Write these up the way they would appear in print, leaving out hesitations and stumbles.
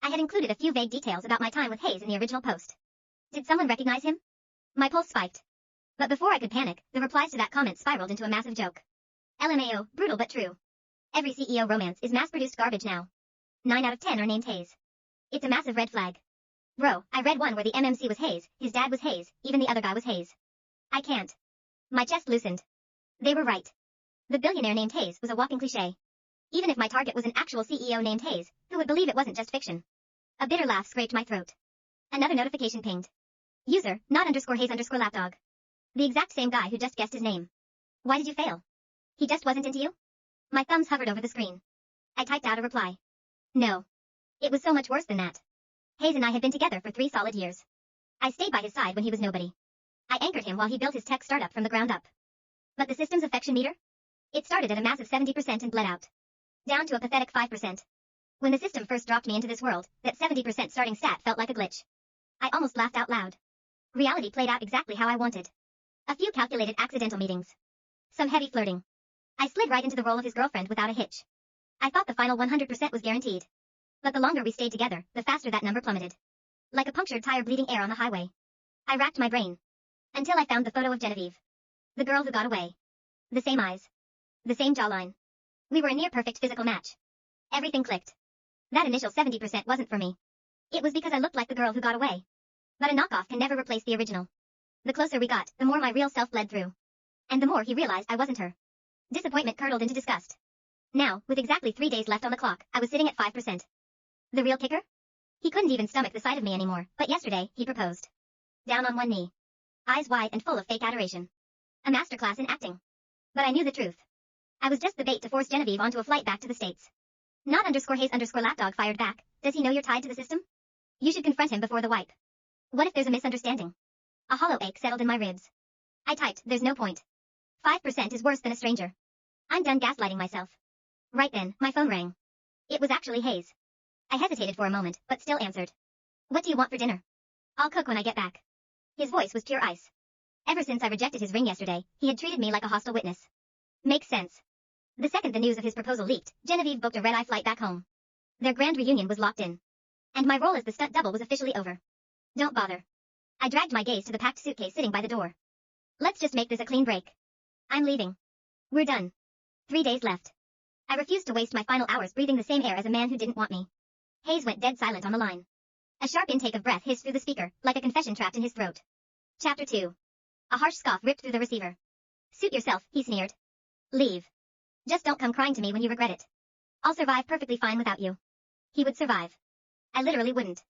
I had included a few vague details about my time with Hayes in the original post. Did someone recognize him? My pulse spiked. But before I could panic, the replies to that comment spiraled into a massive joke. LMAO, brutal but true. Every CEO romance is mass-produced garbage now. 9 out of 10 are named Hayes. It's a massive red flag. Bro, I read one where the MMC was Hayes, his dad was Hayes, even the other guy was Hayes. I can't. My chest loosened. They were right. The billionaire named Hayes was a walking cliché. Even if my target was an actual CEO named Hayes, who would believe it wasn't just fiction? A bitter laugh scraped my throat. Another notification pinged. User, not underscore Hayes underscore lapdog. The exact same guy who just guessed his name. Why did you fail? He just wasn't into you? My thumbs hovered over the screen. I typed out a reply. No. It was so much worse than that. Hayes and I had been together for 3 solid years. I stayed by his side when he was nobody. I anchored him while he built his tech startup from the ground up. But the system's affection meter? It started at a massive 70% and bled out. Down to a pathetic 5%. When the system first dropped me into this world, that 70% starting stat felt like a glitch. I almost laughed out loud. Reality played out exactly how I wanted. A few calculated accidental meetings. Some heavy flirting. I slid right into the role of his girlfriend without a hitch. I thought the final 100% was guaranteed. But the longer we stayed together, the faster that number plummeted. Like a punctured tire bleeding air on the highway. I racked my brain. Until I found the photo of Genevieve. The girl who got away. The same eyes. The same jawline. We were a near-perfect physical match. Everything clicked. That initial 70% wasn't for me. It was because I looked like the girl who got away. But a knockoff can never replace the original. The closer we got, the more my real self bled through. And the more he realized I wasn't her. Disappointment curdled into disgust. Now, with exactly 3 days left on the clock, I was sitting at 5%. The real kicker? He couldn't even stomach the sight of me anymore, but yesterday, he proposed. Down on one knee. Eyes wide and full of fake adoration. A masterclass in acting. But I knew the truth. I was just the bait to force Genevieve onto a flight back to the States. Not underscore Hayes underscore lapdog fired back. Does he know you're tied to the system? You should confront him before the wipe. What if there's a misunderstanding? A hollow ache settled in my ribs. I typed, there's no point. 5% is worse than a stranger. I'm done gaslighting myself. Right then, my phone rang. It was actually Hayes. I hesitated for a moment, but still answered. What do you want for dinner? I'll cook when I get back. His voice was pure ice. Ever since I rejected his ring yesterday, he had treated me like a hostile witness. Makes sense. The second the news of his proposal leaked, Genevieve booked a red-eye flight back home. Their grand reunion was locked in. And my role as the stunt double was officially over. Don't bother. I dragged my gaze to the packed suitcase sitting by the door. Let's just make this a clean break. I'm leaving. We're done. 3 days left. I refused to waste my final hours breathing the same air as a man who didn't want me. Hayes went dead silent on the line. A sharp intake of breath hissed through the speaker, like a confession trapped in his throat. Chapter 2. A harsh scoff ripped through the receiver. Suit yourself, he sneered. Leave. Just don't come crying to me when you regret it. I'll survive perfectly fine without you. He would survive. I literally wouldn't.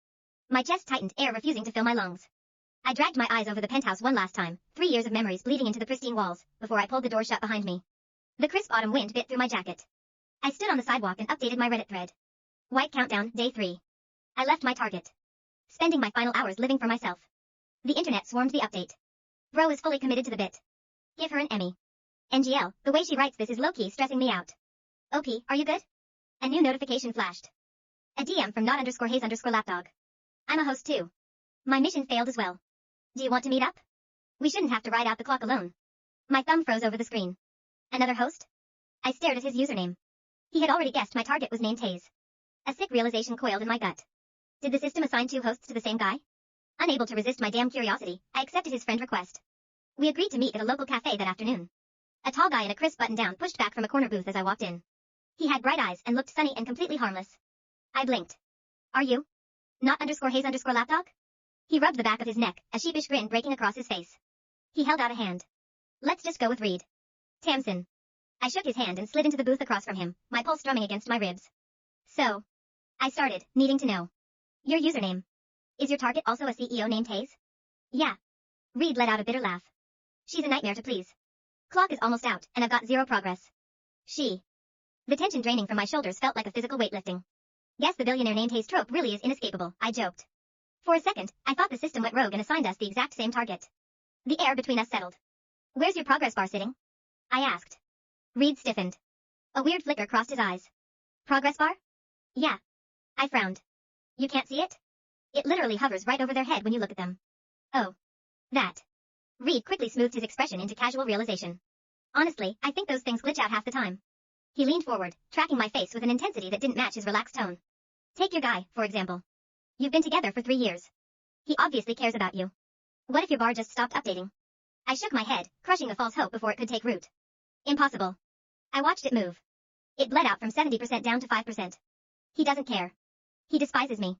My chest tightened, air refusing to fill my lungs. I dragged my eyes over the penthouse one last time, 3 years of memories bleeding into the pristine walls, before I pulled the door shut behind me. The crisp autumn wind bit through my jacket. I stood on the sidewalk and updated my Reddit thread. White countdown, day 3. I left my target. Spending my final hours living for myself. The internet swarmed the update. Bro is fully committed to the bit. Give her an Emmy. NGL, the way she writes this is low-key stressing me out. OP, are you good? A new notification flashed. A DM from not underscore Hayes underscore lapdog. I'm a host too. My mission failed as well. Do you want to meet up? We shouldn't have to ride out the clock alone. My thumb froze over the screen. Another host? I stared at his username. He had already guessed my target was named Hayes. A sick realization coiled in my gut. Did the system assign 2 hosts to the same guy? Unable to resist my damn curiosity, I accepted his friend request. We agreed to meet at a local cafe that afternoon. A tall guy in a crisp button-down pushed back from a corner booth as I walked in. He had bright eyes and looked sunny and completely harmless. I blinked. Are you? Not underscore Hayes underscore lapdog? He rubbed the back of his neck, a sheepish grin breaking across his face. He held out a hand. Let's just go with Reed. Tamsin. I shook his hand and slid into the booth across from him, my pulse drumming against my ribs. So. I started, needing to know. Your username. Is your target also a CEO named Hayes? Yeah. Reed let out a bitter laugh. She's a nightmare to please. Clock is almost out, and I've got 0 progress. She. The tension draining from my shoulders felt like a physical weightlifting. Guess the billionaire named Hayes trope really is inescapable, I joked. For a second, I thought the system went rogue and assigned us the exact same target. The air between us settled. Where's your progress bar sitting? I asked. Reed stiffened. A weird flicker crossed his eyes. Progress bar? Yeah. I frowned. You can't see it? It literally hovers right over their head when you look at them. Oh. That. Reed quickly smoothed his expression into casual realization. Honestly, I think those things glitch out half the time. He leaned forward, tracking my face with an intensity that didn't match his relaxed tone. Take your guy, for example. You've been together for 3 years. He obviously cares about you. What if your bar just stopped updating? I shook my head, crushing the false hope before it could take root. Impossible. I watched it move. It bled out from 70% down to 5%. He doesn't care. He despises me.